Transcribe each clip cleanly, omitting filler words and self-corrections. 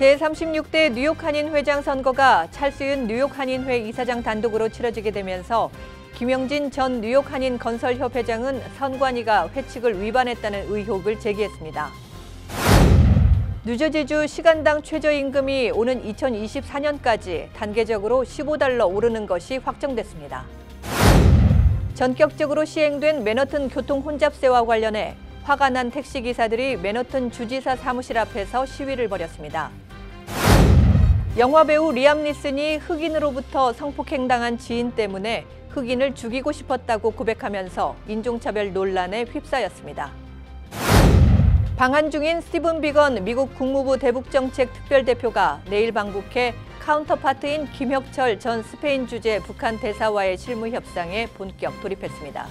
제36대 뉴욕 한인회장 선거가 찰스윤 뉴욕 한인회 이사장 단독으로 치러지게 되면서 김영진 전 뉴욕 한인 건설협회장은 선관위가 회칙을 위반했다는 의혹을 제기했습니다. 뉴저지주 시간당 최저임금이 오는 2024년까지 단계적으로 $15 오르는 것이 확정됐습니다. 전격적으로 시행된 맨하튼 교통 혼잡세와 관련해 화가 난 택시기사들이 맨하튼 주지사 사무실 앞에서 시위를 벌였습니다. 영화배우 리암 니슨이 흑인으로부터 성폭행당한 지인 때문에 흑인을 죽이고 싶었다고 고백하면서 인종차별 논란에 휩싸였습니다. 방한 중인 스티븐 비건 미국 국무부 대북정책 특별대표가 내일 방북해 카운터파트인 김혁철 전 스페인 주재 북한 대사와의 실무 협상에 본격 돌입했습니다.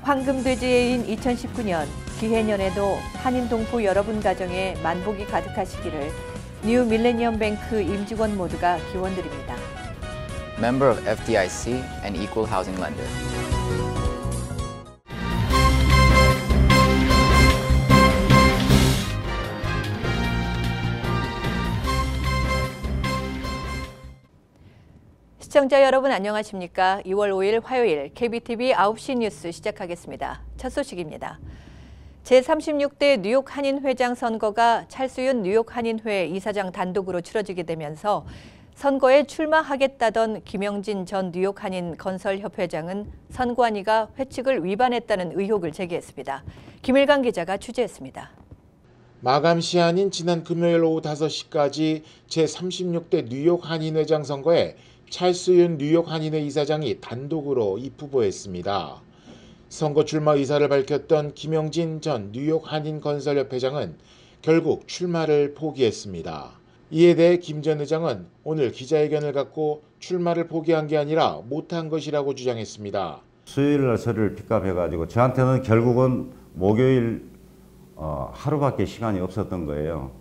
황금돼지해인 2019년 기해년에도 한인 동포 여러분 가정에 만복이 가득하시기를 뉴 밀레니엄 뱅크 임직원 모두가 기원드립니다. Member of FDIC and Equal Housing Lender. 시청자 여러분 안녕하십니까? 2월 5일 화요일 KBTV 9시 뉴스 시작하겠습니다. 첫 소식입니다. 제36대 뉴욕 한인회장 선거가 찰스윤 뉴욕 한인회 이사장 단독으로 치러지게 되면서 선거에 출마하겠다던 김영진 전 뉴욕 한인 건설협회장은 선관위가 회칙을 위반했다는 의혹을 제기했습니다. 김일강 기자가 취재했습니다. 마감 시한인 지난 금요일 오후 5시까지 제36대 뉴욕 한인회장 선거에 찰스윤 뉴욕 한인회 이사장이 단독으로 입후보했습니다. 선거 출마 의사를 밝혔던 김영진 전 뉴욕 한인 건설협회장은 결국 출마를 포기했습니다. 이에 대해 김 전 회장은 오늘 기자회견을 갖고 출마를 포기한 게 아니라 못한 것이라고 주장했습니다. 수요일 날 서류를 픽업해가지고 저한테는 결국은 목요일 하루밖에 시간이 없었던 거예요.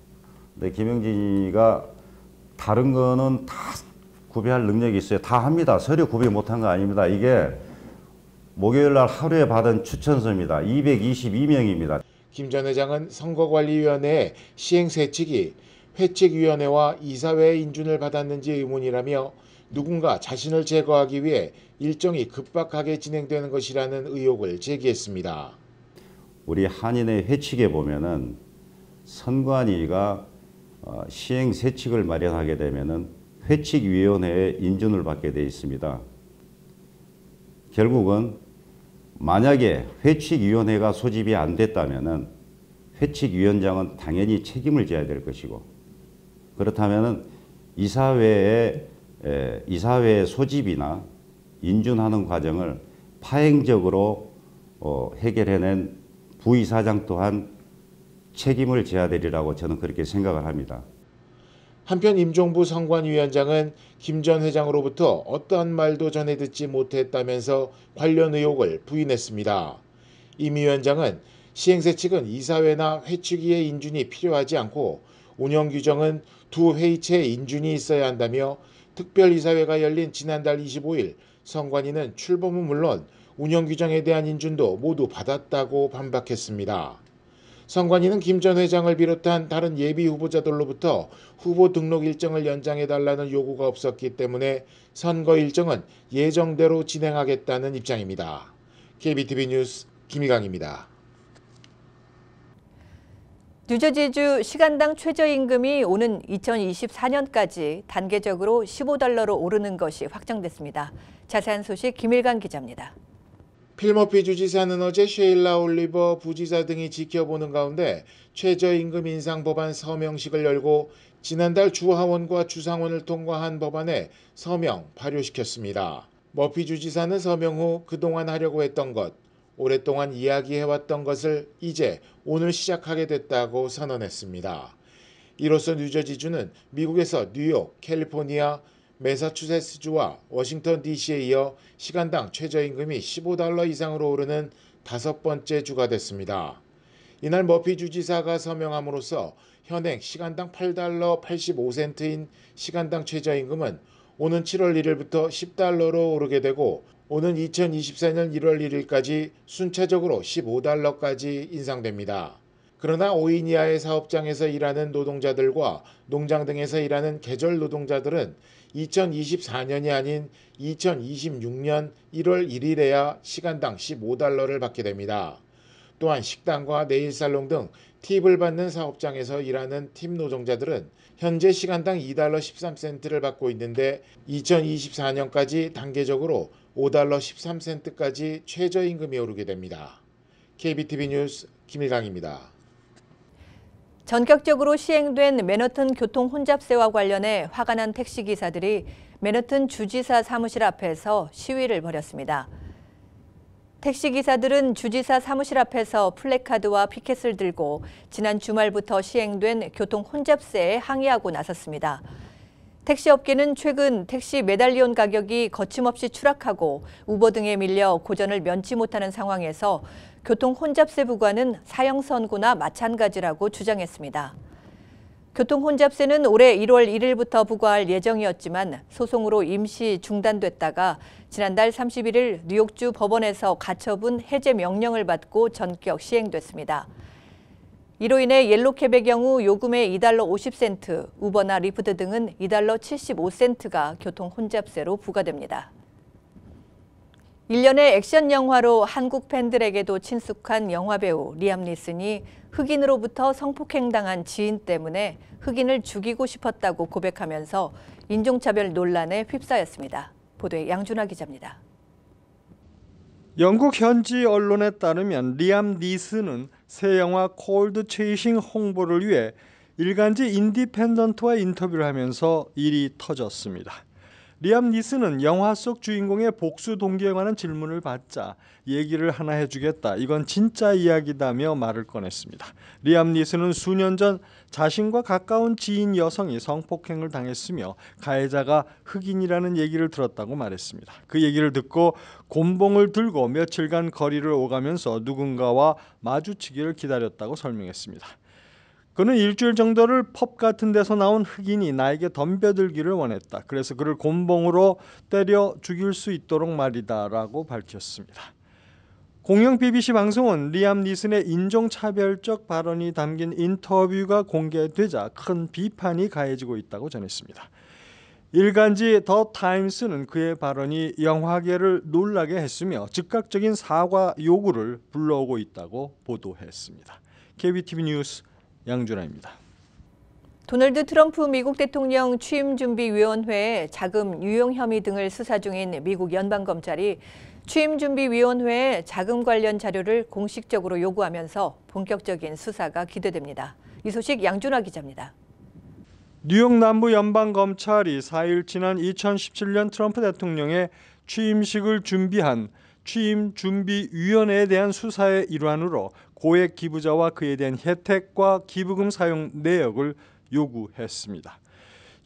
근데 김영진이가 다른 거는 다 구비할 능력이 있어요. 다 합니다. 서류 구비 못한 거 아닙니다. 이게 목요일 날 하루에 받은 추천서입니다. 222명입니다. 김 전 회장은 선거관리위원회의 시행세칙이 회칙위원회와 이사회의 인준을 받았는지 의문이라며 누군가 자신을 제거하기 위해 일정이 급박하게 진행되는 것이라는 의혹을 제기했습니다. 우리 한인의 회칙에 보면은 선관위가 시행세칙을 마련하게 되면은 회칙위원회의 인준을 받게 되어 있습니다. 결국은 만약에 회칙위원회가 소집이 안 됐다면 회칙위원장은 당연히 책임을 져야 될 것이고, 그렇다면 이사회의 소집이나 인준하는 과정을 파행적으로 해결해낸 부이사장 또한 책임을 져야 되리라고 저는 그렇게 생각을 합니다. 한편 임종부 선관위원장은 김 전 회장으로부터 어떠한 말도 전해 듣지 못했다면서 관련 의혹을 부인했습니다. 임 위원장은 시행세칙은 이사회나 회칙위의 인준이 필요하지 않고 운영규정은 두 회의체의 인준이 있어야 한다며 특별이사회가 열린 지난달 25일 선관위는 출범은 물론 운영규정에 대한 인준도 모두 받았다고 반박했습니다. 선관위는 김 전 회장을 비롯한 다른 예비 후보자들로부터 후보 등록 일정을 연장해달라는 요구가 없었기 때문에 선거 일정은 예정대로 진행하겠다는 입장입니다. KBTV 뉴스 김희강입니다. 뉴저지주 시간당 최저임금이 오는 2024년까지 단계적으로 $15로 오르는 것이 확정됐습니다. 자세한 소식 김일강 기자입니다. 필머피 주지사는 어제 셰일라 올리버 부지사 등이 지켜보는 가운데 최저임금 인상 법안 서명식을 열고 지난달 주하원과 주상원을 통과한 법안에 서명 발효시켰습니다. 머피 주지사는 서명 후 그동안 하려고 했던 것, 오랫동안 이야기해왔던 것을 이제 오늘 시작하게 됐다고 선언했습니다. 이로써 뉴저지주는 미국에서 뉴욕, 캘리포니아, 매사추세츠주와 워싱턴 DC에 이어 시간당 최저임금이 $15 이상으로 오르는 5번째 주가 됐습니다. 이날 머피 주지사가 서명함으로써 현행 시간당 $8.85인 시간당 최저임금은 오는 7월 1일부터 $10로 오르게 되고 오는 2024년 1월 1일까지 순차적으로 $15까지 인상됩니다. 그러나 5인 이하의 사업장에서 일하는 노동자들과 농장 등에서 일하는 계절 노동자들은 2024년이 아닌 2026년 1월 1일에야 시간당 $15를 받게 됩니다. 또한 식당과 네일살롱 등 팁을 받는 사업장에서 일하는 팁 노동자들은 현재 시간당 $2.13를 받고 있는데 2024년까지 단계적으로 $5.13까지 최저임금이 오르게 됩니다. KBTV 뉴스 김일강입니다. 전격적으로 시행된 맨하튼 교통 혼잡세와 관련해 화가 난 택시기사들이 맨하튼 주지사 사무실 앞에서 시위를 벌였습니다. 택시기사들은 주지사 사무실 앞에서 플래카드와 피켓을 들고 지난 주말부터 시행된 교통 혼잡세에 항의하고 나섰습니다. 택시업계는 최근 택시 메달리온 가격이 거침없이 추락하고 우버 등에 밀려 고전을 면치 못하는 상황에서 교통 혼잡세 부과는 사형 선고나 마찬가지라고 주장했습니다. 교통 혼잡세는 올해 1월 1일부터 부과할 예정이었지만 소송으로 임시 중단됐다가 지난달 31일 뉴욕주 법원에서 가처분 해제 명령을 받고 전격 시행됐습니다. 이로 인해 옐로캡의 경우 요금의 $2.50, 우버나 리프트 등은 $2.75가 교통 혼잡세로 부과됩니다. 1년의 액션 영화로 한국 팬들에게도 친숙한 영화배우 리암 니슨이 흑인으로부터 성폭행당한 지인 때문에 흑인을 죽이고 싶었다고 고백하면서 인종차별 논란에 휩싸였습니다. 보도에 양준하 기자입니다. 영국 현지 언론에 따르면 리암 니슨은 새 영화 콜드 체이싱 홍보를 위해 일간지 인디펜던트와 인터뷰를 하면서 일이 터졌습니다. 리암 니슨은 영화 속 주인공의 복수 동기에 관한 질문을 받자 얘기를 하나 해주겠다. 이건 진짜 이야기다며 말을 꺼냈습니다. 리암 니슨은 수년 전 자신과 가까운 지인 여성이 성폭행을 당했으며 가해자가 흑인이라는 얘기를 들었다고 말했습니다. 그 얘기를 듣고 곤봉을 들고 며칠간 거리를 오가면서 누군가와 마주치기를 기다렸다고 설명했습니다. 그는 일주일 정도를 펍 같은 데서 나온 흑인이 나에게 덤벼들기를 원했다. 그래서 그를 곤봉으로 때려 죽일 수 있도록 말이다 라고 밝혔습니다. 공영 BBC 방송은 리암 니슨의 인종차별적 발언이 담긴 인터뷰가 공개되자 큰 비판이 가해지고 있다고 전했습니다. 일간지 더 타임스는 그의 발언이 영화계를 놀라게 했으며 즉각적인 사과 요구를 불러오고 있다고 보도했습니다. KBTV 뉴스 양준하입니다. 도널드 트럼프 미국 대통령 취임준비위원회에 자금 유용 혐의 등을 수사 중인 미국 연방검찰이 취임준비위원회에 자금 관련 자료를 공식적으로 요구하면서 본격적인 수사가 기대됩니다. 이 소식 양준하 기자입니다. 뉴욕 남부 연방검찰이 4일 지난 2017년 트럼프 대통령의 취임식을 준비한 취임준비위원회에 대한 수사의 일환으로 고액 기부자와 그에 대한 혜택과 기부금 사용 내역을 요구했습니다.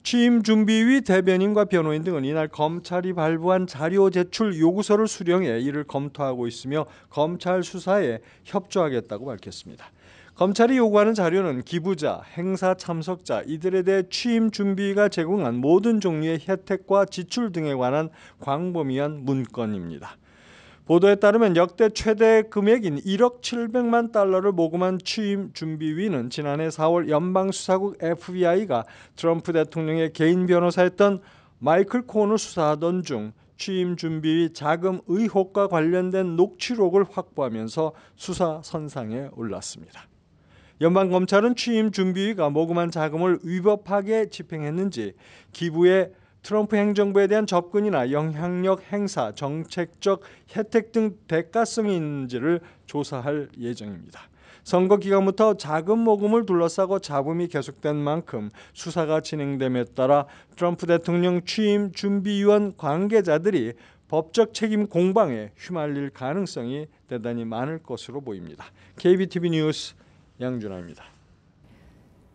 취임준비위 대변인과 변호인 등은 이날 검찰이 발부한 자료 제출 요구서를 수령해 이를 검토하고 있으며 검찰 수사에 협조하겠다고 밝혔습니다. 검찰이 요구하는 자료는 기부자, 행사 참석자, 이들에 대해 취임 준비가 제공한 모든 종류의 혜택과 지출 등에 관한 광범위한 문건입니다. 보도에 따르면 역대 최대 금액인 $1억 700만 달러를 모금한 취임준비위는 지난해 4월 연방수사국 FBI가 트럼프 대통령의 개인 변호사였던 마이클 콘을 수사하던 중 취임준비위 자금 의혹과 관련된 녹취록을 확보하면서 수사 선상에 올랐습니다. 연방검찰은 취임준비위가 모금한 자금을 위법하게 집행했는지 기부에 트럼프 행정부에 대한 접근이나 영향력 행사, 정책적 혜택 등 대가성이 있는지를 조사할 예정입니다. 선거 기간부터 자금 모금을 둘러싸고 잡음이 계속된 만큼 수사가 진행됨에 따라 트럼프 대통령 취임 준비위원 관계자들이 법적 책임 공방에 휘말릴 가능성이 대단히 많을 것으로 보입니다. KBTV 뉴스 양준하입니다.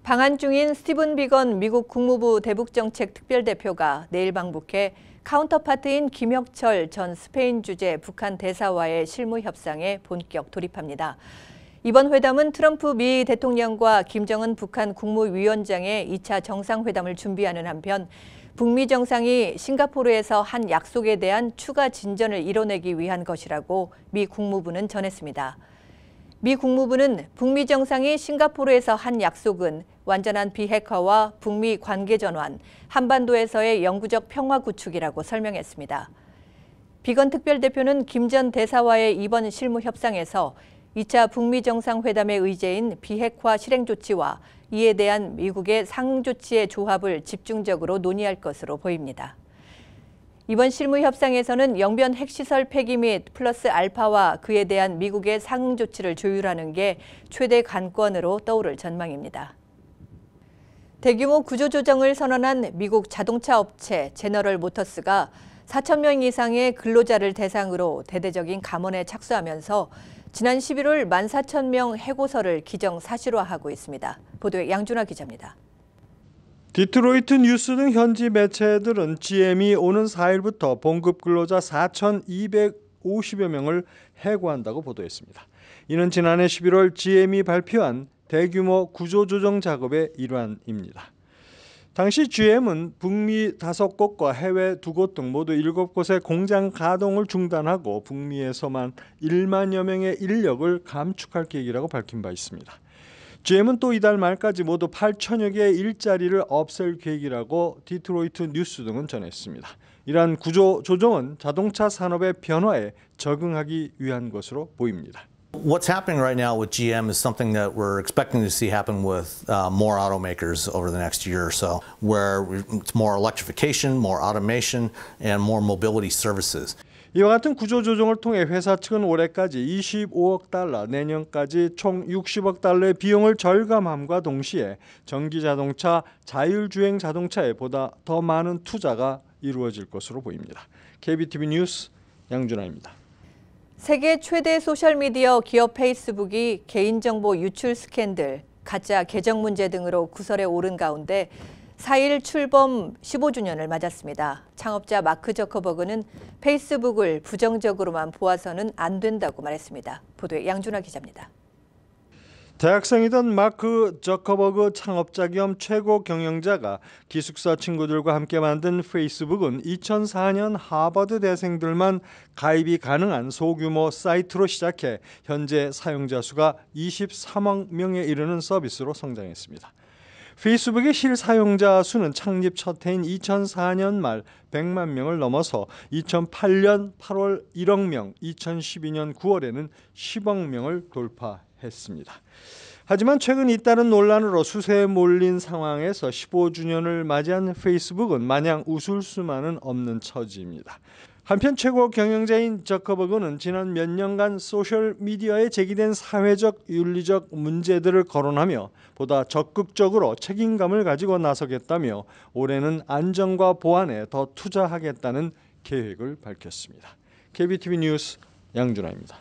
방한 중인 스티븐 비건 미국 국무부 대북정책 특별대표가 내일 방북해 카운터파트인 김혁철 전 스페인 주재 북한 대사와의 실무 협상에 본격 돌입합니다. 이번 회담은 트럼프 미 대통령과 김정은 북한 국무위원장의 2차 정상회담을 준비하는 한편 북미 정상이 싱가포르에서 한 약속에 대한 추가 진전을 이뤄내기 위한 것이라고 미 국무부는 전했습니다. 미 국무부는 북미 정상이 싱가포르에서 한 약속은 완전한 비핵화와 북미 관계 전환, 한반도에서의 영구적 평화 구축이라고 설명했습니다. 비건 특별대표는 김 전 대사와의 이번 실무 협상에서 2차 북미 정상회담의 의제인 비핵화 실행 조치와 이에 대한 미국의 상응 조치의 조합을 집중적으로 논의할 것으로 보입니다. 이번 실무 협상에서는 영변 핵시설 폐기 및 플러스 알파와 그에 대한 미국의 상응 조치를 조율하는 게 최대 관건으로 떠오를 전망입니다. 대규모 구조조정을 선언한 미국 자동차 업체 제너럴 모터스가 4,000명 이상의 근로자를 대상으로 대대적인 감원에 착수하면서 지난 11월 14,000명 해고서를 기정사실화하고 있습니다. 보도에 양준하 기자입니다. 디트로이트 뉴스 등 현지 매체들은 GM이 오는 4일부터 봉급 근로자 4,250여 명을 해고한다고 보도했습니다. 이는 지난해 11월 GM이 발표한 대규모 구조조정 작업의 일환입니다. 당시 GM은 북미 5곳과 해외 2곳 등 모두 7곳의 공장 가동을 중단하고 북미에서만 1만여 명의 인력을 감축할 계획이라고 밝힌 바 있습니다. GM은 또 이달 말까지 모두 8천여 개의 일자리를 없앨 계획이라고 디트로이트 뉴스 등은 전했습니다. 이러한 구조 조정은 자동차 산업의 변화에 적응하기 위한 것으로 보입니다. What's happening right now with GM is something that we're expecting to see happen with more automakers over the next year or so, where it's more electrification, more automation, and more mobility services. 이와 같은 구조조정을 통해 회사 측은 올해까지 25억 달러, 내년까지 총 60억 달러의 비용을 절감함과 동시에 전기자동차, 자율주행 자동차에 보다 더 많은 투자가 이루어질 것으로 보입니다. KBTV 뉴스 양준하입니다. 세계 최대 소셜미디어 기업 페이스북이 개인정보 유출 스캔들, 가짜 계정 문제 등으로 구설에 오른 가운데 4일 출범 15주년을 맞았습니다. 창업자 마크 저커버그는 페이스북을 부정적으로만 보아서는 안 된다고 말했습니다. 보도에 양준하 기자입니다. 대학생이던 마크 저커버그 창업자 겸 최고 경영자가 기숙사 친구들과 함께 만든 페이스북은 2004년 하버드 대생들만 가입이 가능한 소규모 사이트로 시작해 현재 사용자 수가 23억 명에 이르는 서비스로 성장했습니다. 페이스북의 실사용자 수는 창립 첫 해인 2004년 말 100만 명을 넘어서 2008년 8월 1억 명, 2012년 9월에는 10억 명을 돌파했습니다. 하지만 최근 잇따른 논란으로 수세에 몰린 상황에서 15주년을 맞이한 페이스북은 마냥 웃을 수만은 없는 처지입니다. 한편 최고 경영자인 저커버그는 지난 몇 년간 소셜미디어에 제기된 사회적, 윤리적 문제들을 거론하며 보다 적극적으로 책임감을 가지고 나서겠다며 올해는 안전과 보안에 더 투자하겠다는 계획을 밝혔습니다. KBTV 뉴스 양준하입니다.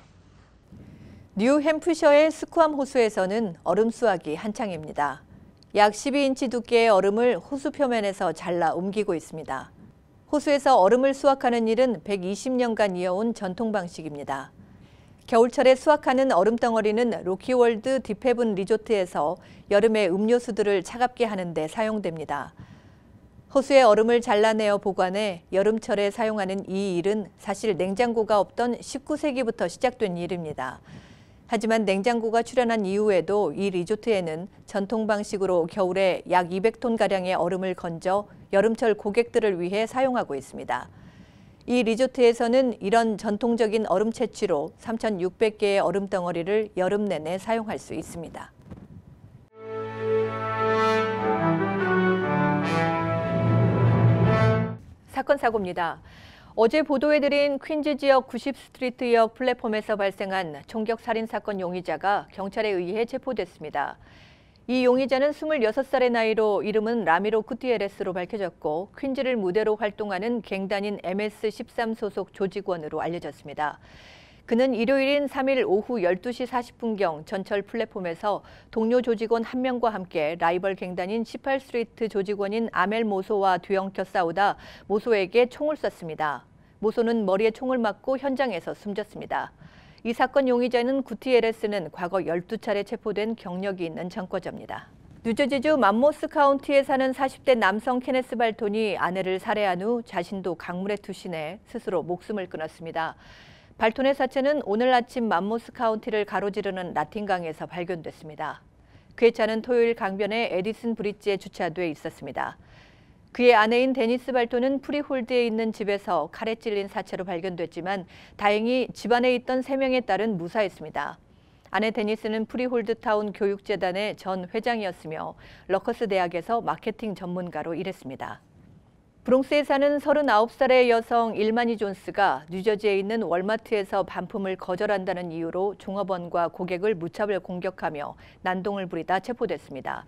뉴햄프셔의 스쿠암 호수에서는 얼음 수확이 한창입니다. 약 12인치 두께의 얼음을 호수 표면에서 잘라 옮기고 있습니다. 호수에서 얼음을 수확하는 일은 120년간 이어온 전통 방식입니다. 겨울철에 수확하는 얼음덩어리는 로키월드 딥헤븐 리조트에서 여름에 음료수들을 차갑게 하는 데 사용됩니다. 호수의 얼음을 잘라내어 보관해 여름철에 사용하는 이 일은 사실 냉장고가 없던 19세기부터 시작된 일입니다. 하지만 냉장고가 출현한 이후에도 이 리조트에는 전통 방식으로 겨울에 약 200톤가량의 얼음을 건져 여름철 고객들을 위해 사용하고 있습니다. 이 리조트에서는 이런 전통적인 얼음 채취로 3,600개의 얼음 덩어리를 여름 내내 사용할 수 있습니다. 사건 사고입니다. 어제 보도해드린 퀸즈 지역 90스트리트역 플랫폼에서 발생한 총격 살인 사건 용의자가 경찰에 의해 체포됐습니다. 이 용의자는 26살의 나이로 이름은 라미로 쿠티에레스로 밝혀졌고 퀸즈를 무대로 활동하는 갱단인 MS-13 소속 조직원으로 알려졌습니다. 그는 일요일인 3일 오후 12시 40분경 전철 플랫폼에서 동료 조직원 1명과 함께 라이벌 갱단인 18스트리트 조직원인 아멜 모소와 뒤엉켜 싸우다 모소에게 총을 쐈습니다. 모소는 머리에 총을 맞고 현장에서 숨졌습니다. 이 사건 용의자는 구티에레스는 과거 12차례 체포된 경력이 있는 전과자입니다. 뉴저지주 맘모스 카운티에 사는 40대 남성 케네스 발톤이 아내를 살해한 후 자신도 강물에 투신해 스스로 목숨을 끊었습니다. 발톤의 사체는 오늘 아침 맘모스 카운티를 가로지르는 라틴강에서 발견됐습니다. 그의 차는 토요일 강변의 에디슨 브릿지에 주차돼 있었습니다. 그의 아내인 데니스 발톤은 프리홀드에 있는 집에서 칼에 찔린 사체로 발견됐지만 다행히 집안에 있던 3명의 딸은 무사했습니다. 아내 데니스는 프리홀드타운 교육재단의 전 회장이었으며 러커스 대학에서 마케팅 전문가로 일했습니다. 브롱스에 사는 39살의 여성 일마니 존스가 뉴저지에 있는 월마트에서 반품을 거절한다는 이유로 종업원과 고객을 무차별 공격하며 난동을 부리다 체포됐습니다.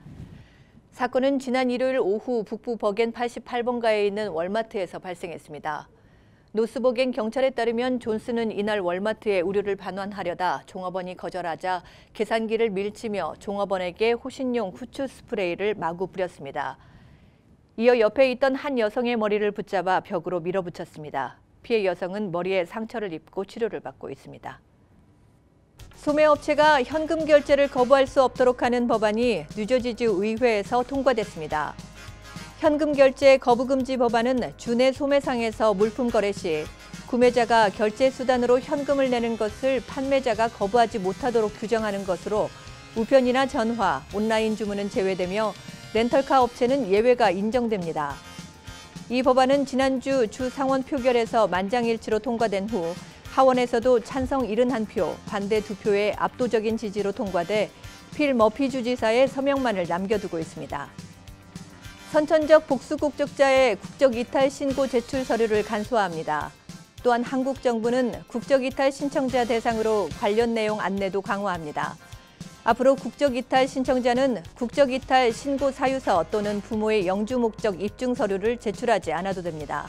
사건은 지난 일요일 오후 북부 버겐 88번가에 있는 월마트에서 발생했습니다. 노스버겐 경찰에 따르면 존스는 이날 월마트에 우류를 반환하려다 종업원이 거절하자 계산기를 밀치며 종업원에게 호신용 후추 스프레이를 마구 뿌렸습니다. 이어 옆에 있던 한 여성의 머리를 붙잡아 벽으로 밀어붙였습니다. 피해 여성은 머리에 상처를 입고 치료를 받고 있습니다. 소매업체가 현금 결제를 거부할 수 없도록 하는 법안이 뉴저지주 의회에서 통과됐습니다. 현금 결제 거부 금지 법안은 주내 소매상에서 물품 거래 시 구매자가 결제 수단으로 현금을 내는 것을 판매자가 거부하지 못하도록 규정하는 것으로 우편이나 전화, 온라인 주문은 제외되며 렌털카 업체는 예외가 인정됩니다. 이 법안은 지난주 주 상원 표결에서 만장일치로 통과된 후 하원에서도 찬성 71표, 반대 2표의 압도적인 지지로 통과돼 필 머피 주지사의 서명만을 남겨두고 있습니다. 선천적 복수 국적자의 국적 이탈 신고 제출 서류를 간소화합니다. 또한 한국 정부는 국적 이탈 신청자 대상으로 관련 내용 안내도 강화합니다. 앞으로 국적 이탈 신청자는 국적 이탈 신고 사유서 또는 부모의 영주 목적 입증 서류를 제출하지 않아도 됩니다.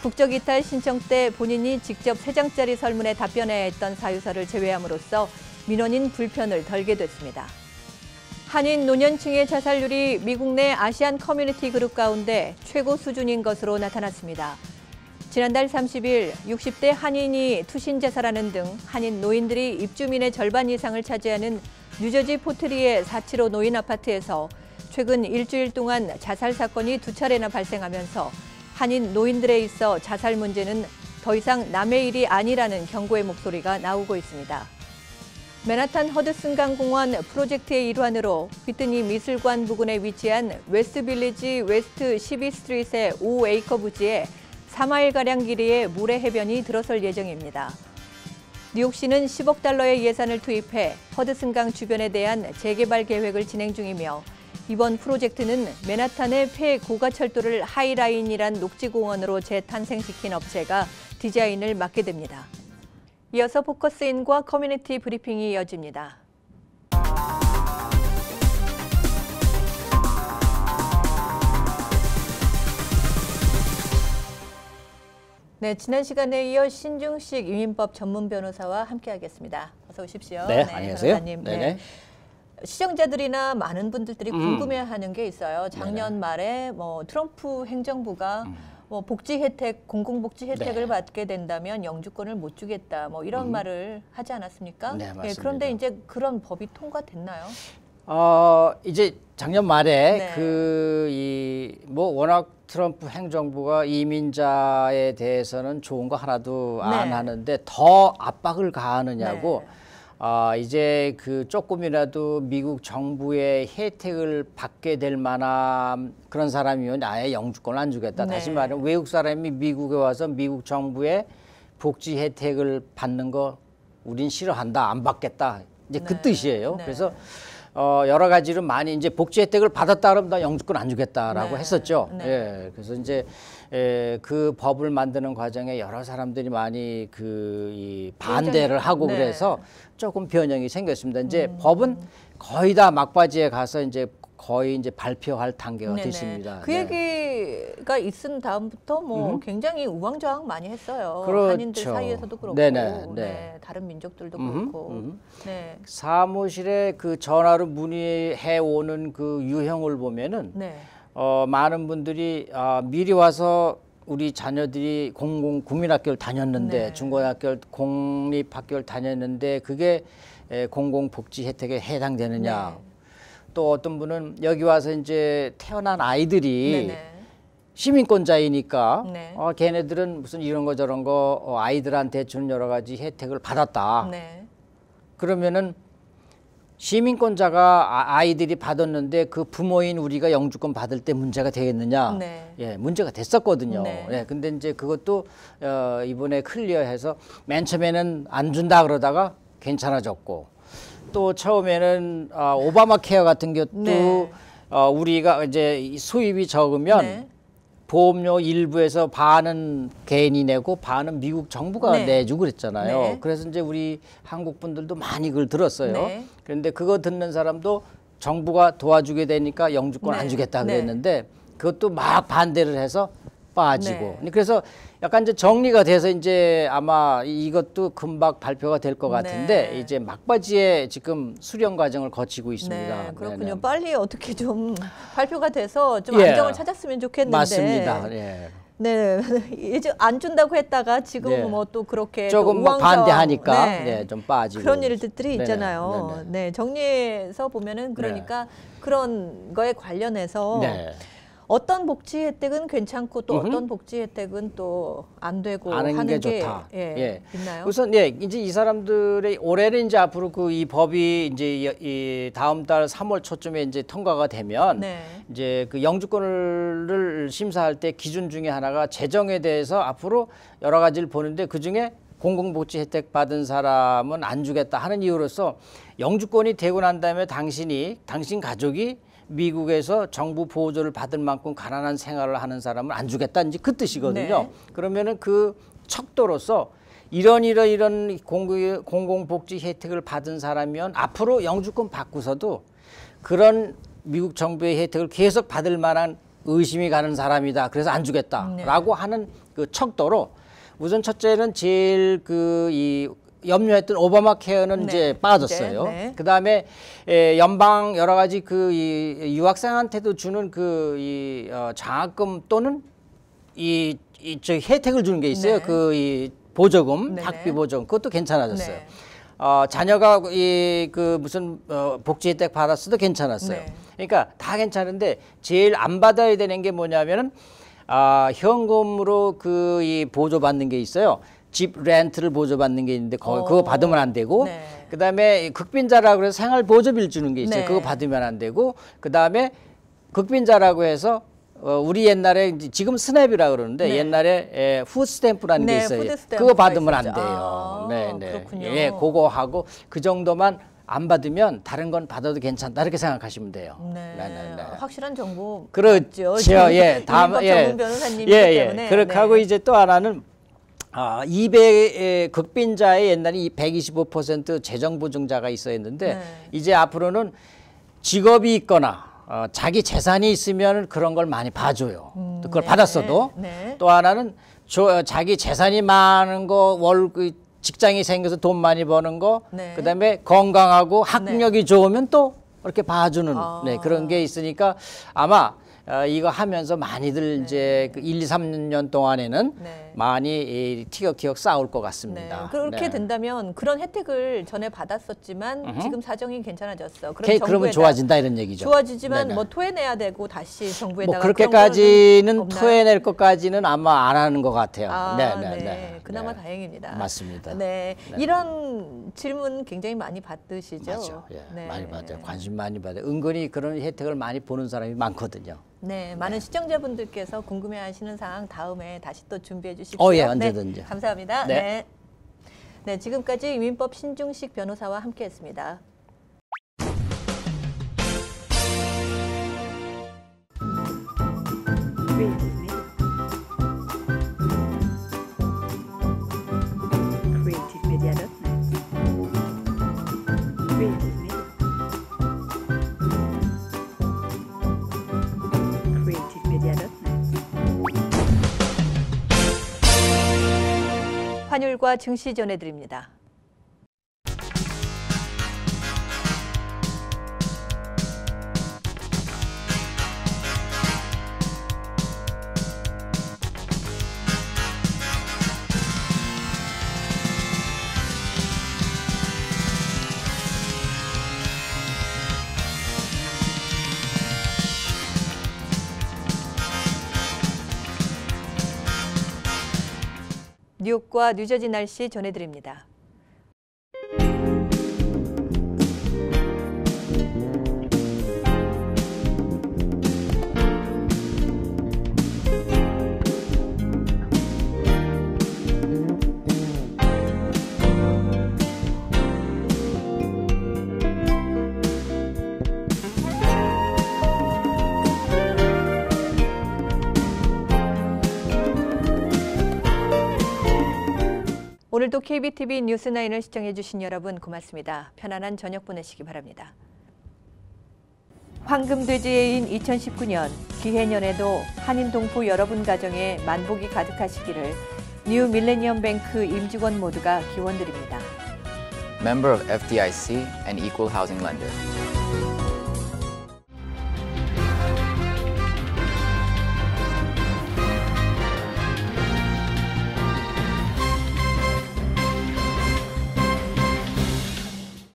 국적 이탈 신청 때 본인이 직접 3장짜리 설문에 답변해야 했던 사유서를 제외함으로써 민원인 불편을 덜게 됐습니다. 한인 노년층의 자살률이 미국 내 아시안 커뮤니티 그룹 가운데 최고 수준인 것으로 나타났습니다. 지난달 30일 60대 한인이 투신 자살하는 등 한인 노인들이 입주민의 절반 이상을 차지하는 뉴저지 포트리의 475 노인 아파트에서 최근 일주일 동안 자살 사건이 2차례나 발생하면서 한인 노인들에 있어 자살 문제는 더 이상 남의 일이 아니라는 경고의 목소리가 나오고 있습니다. 맨하탄 허드슨강 공원 프로젝트의 일환으로 휘트니 미술관 부근에 위치한 웨스트 빌리지 웨스트 12스트릿의 5에이커 부지에 3마일가량 길이의 모래 해변이 들어설 예정입니다. 뉴욕시는 10억 달러의 예산을 투입해 허드슨강 주변에 대한 재개발 계획을 진행 중이며 이번 프로젝트는 맨하탄의 폐고가철도를 하이라인이란 녹지공원으로 재탄생시킨 업체가 디자인을 맡게 됩니다. 이어서 포커스인과 커뮤니티 브리핑이 이어집니다. 네, 지난 시간에 이어 신중식 이민법 전문 변호사와 함께하겠습니다. 어서 오십시오. 네, 안녕하세요. 변호사님. 네. 시청자들이나 많은 분들이 궁금해하는 게 있어요. 작년 말에 뭐 트럼프 행정부가 뭐 복지 혜택, 공공복지 혜택을 받게 된다면 영주권을 못 주겠다, 뭐 이런 말을 하지 않았습니까? 네, 맞습니다. 그런데 이제 그런 법이 통과됐나요? 이제 작년 말에 네. 뭐 워낙 트럼프 행정부가 이민자에 대해서는 좋은 거 하나도 안 네. 하는데 더 압박을 가하느냐고. 네. 이제 그 조금이라도 미국 정부의 혜택을 받게 될 만한 그런 사람이면 아예 영주권을 안 주겠다. 네. 다시 말하면 외국 사람이 미국에 와서 미국 정부의 복지 혜택을 받는 거 우린 싫어한다, 안 받겠다. 이제 그 네. 뜻이에요. 네. 그래서 여러 가지로 많이 이제 복지 혜택을 받았다 그러면 나 영주권 안 주겠다라고 네. 했었죠. 네. 예. 그래서 이제 그 법을 만드는 과정에 여러 사람들이 많이 이 반대를 하고 네. 그래서 조금 변형이 생겼습니다. 이제 법은 거의 다 막바지에 가서 이제 거의 이제 발표할 단계가 네네. 됐습니다. 그 얘기가 있은 다음부터 뭐 굉장히 우왕좌왕 많이 했어요. 그렇죠. 한인들 사이에서도 그렇고, 네네. 네, 다른 민족들도 그렇고. 네. 사무실에 그 전화로 문의해 오는 그 유형을 보면은 네. 많은 분들이 미리 와서 우리 자녀들이 국민학교를 다녔는데 네. 중고등학교 공립학교를 다녔는데 그게 공공복지 혜택에 해당되느냐. 네. 또 어떤 분은 여기 와서 이제 태어난 아이들이 네네. 시민권자이니까 네. 걔네들은 무슨 이런 거 저런 거 아이들한테 주는 여러 가지 혜택을 받았다. 네. 그러면은 시민권자가 아이들이 받았는데 그 부모인 우리가 영주권 받을 때 문제가 되겠느냐? 네. 예, 문제가 됐었거든요. 네. 예, 근데 이제 그것도 이번에 클리어해서 맨 처음에는 안 준다 그러다가 괜찮아졌고 또 처음에는 오바마 케어 같은 것도 네. 우리가 이제 수입이 적으면 네. 보험료 일부에서 반은 개인이 내고 반은 미국 정부가 네. 내주고 그랬잖아요. 네. 그래서 이제 우리 한국 분들도 많이 그걸 들었어요. 네. 그런데 그거 듣는 사람도 정부가 도와주게 되니까 영주권 네. 안 주겠다 네. 그랬는데 그것도 막 반대를 해서 빠지고. 네. 그래서 약간 이제 정리가 돼서 이제 아마 이것도 금방 발표가 될 것 같은데 네. 이제 막바지에 지금 수령 과정을 거치고 있습니다. 네, 그렇군요. 네네. 빨리 어떻게 좀 발표가 돼서 좀 예. 안정을 찾았으면 좋겠는데. 맞습니다. 예. 네, 이제 안 준다고 했다가 지금 네. 뭐 또 그렇게 조금 또 뭐 우왕좌왕, 반대하니까 네. 네, 좀 빠지고 그런 일들이 네네, 있잖아요. 네네. 네, 정리해서 보면은 그러니까 그런 거에 관련해서 네. 어떤 복지 혜택은 괜찮고 또 어떤 복지 혜택은 또 안 되고 아는 하는 게 좋다. 예, 있나요? 우선 예, 이제 이 사람들의 올해는 이제 앞으로 그 이 법이 이제 이 다음 달 3월 초쯤에 이제 통과가 되면 네. 이제 그 영주권을 심사할 때 기준 중에 하나가 재정에 대해서 앞으로 여러 가지를 보는데 그 중에 공공복지 혜택 받은 사람은 안 주겠다 하는 이유로서 영주권이 되고 난 다음에 당신 가족이 미국에서 정부 보호조를 받을 만큼 가난한 생활을 하는 사람을 안 주겠다 이제 그 뜻이거든요. 네. 그러면은 그 척도로서 이런 공공복지 혜택을 받은 사람이면 앞으로 영주권 받고서도 그런 미국 정부의 혜택을 계속 받을 만한 의심이 가는 사람이다. 그래서 안 주겠다라고 하는 그 척도로 우선 첫째는 제일 이 염려했던 오바마 케어는 네. 이제 빠졌어요. 네. 그 다음에 연방 여러 가지 이 유학생한테도 주는 장학금 또는 저 혜택을 주는 게 있어요. 네. 이 보조금, 네네. 학비 보조금 그것도 괜찮아졌어요. 네. 자녀가 무슨 복지 혜택 받았어도 괜찮았어요. 네. 그러니까 다 괜찮은데 제일 안 받아야 되는 게 뭐냐면은 현금으로 이 보조받는 게 있어요. 집 렌트를 보조받는 게 있는데 그거 받으면 안 되고 네. 그다음에 극빈자라고 해서 생활 보조비를 주는 게 있어요. 네. 그거 받으면 안 되고 그다음에 극빈자라고 해서 우리 옛날에 지금 스냅이라고 그러는데 네. 옛날에 푸드스탬프라는 게 네, 있어요. 푸드스탬프가 그거 받으면 안 있었죠. 돼요. 네, 네. 그렇군요. 예, 그거 하고 그 정도만 안 받으면 다른 건 받아도 괜찮다 이렇게 생각하시면 돼요. 네. 네. 확실한 정보 그렇죠. 예, 다음 전문 변호사님이기 때문에 그렇게 네. 하고 이제 또 하나는 200의 극빈자의 옛날에 125% 재정 보증자가 있어야 했는데 네. 이제 앞으로는 직업이 있거나 자기 재산이 있으면 그런 걸 많이 봐줘요. 또 그걸 네. 받았어도 네. 또 하나는 자기 재산이 많은 거 직장이 생겨서 돈 많이 버는 거 네. 그다음에 건강하고 학력이 좋으면 또 이렇게 봐주는 네. 그런 게 있으니까 아마 이거 하면서 많이들 이제 그 1, 2, 3년 동안에는 네. 많이 티격태격 싸울 것 네. 같습니다. 그렇게 네. 된다면 그런 혜택을 전에 받았었지만 지금 사정이 괜찮아졌어. 그러면 정부에다 좋아진다 이런 얘기죠. 좋아지지만 네네. 뭐 토해내야 되고 다시 정부에다가 뭐 그런 그렇게까지는 거는 없나요? 토해낼 것까지는 아마 안 하는 것 같아요. 네. 그나마 네. 다행입니다. 맞습니다. 네. 이런 질문 굉장히 많이 받으시죠? 맞죠. 예. 네. 많이 받아요. 관심 많이 받아요. 은근히 그런 혜택을 많이 보는 사람이 많거든요. 네, 많은 시청자분들께서 궁금해하시는 사항 다음에 다시 또 준비해 주십시오. 예, 언제든지. 네, 감사합니다. 네. 네. 네, 지금까지 민법 신중식 변호사와 함께했습니다. creativemedia.net. creativemedia.net. 환율과 증시 전해드립니다. 뉴욕과 뉴저지 날씨 전해드립니다. 오늘도 KBTV 뉴스9을 시청해주신 여러분 고맙습니다. 편안한 저녁 보내시기 바랍니다. 황금돼지해인 2019년 기해년에도 한인 동포 여러분 가정에 만복이 가득하시기를 뉴 밀레니엄 뱅크 임직원 모두가 기원드립니다. Member of FDIC and Equal Housing Lender.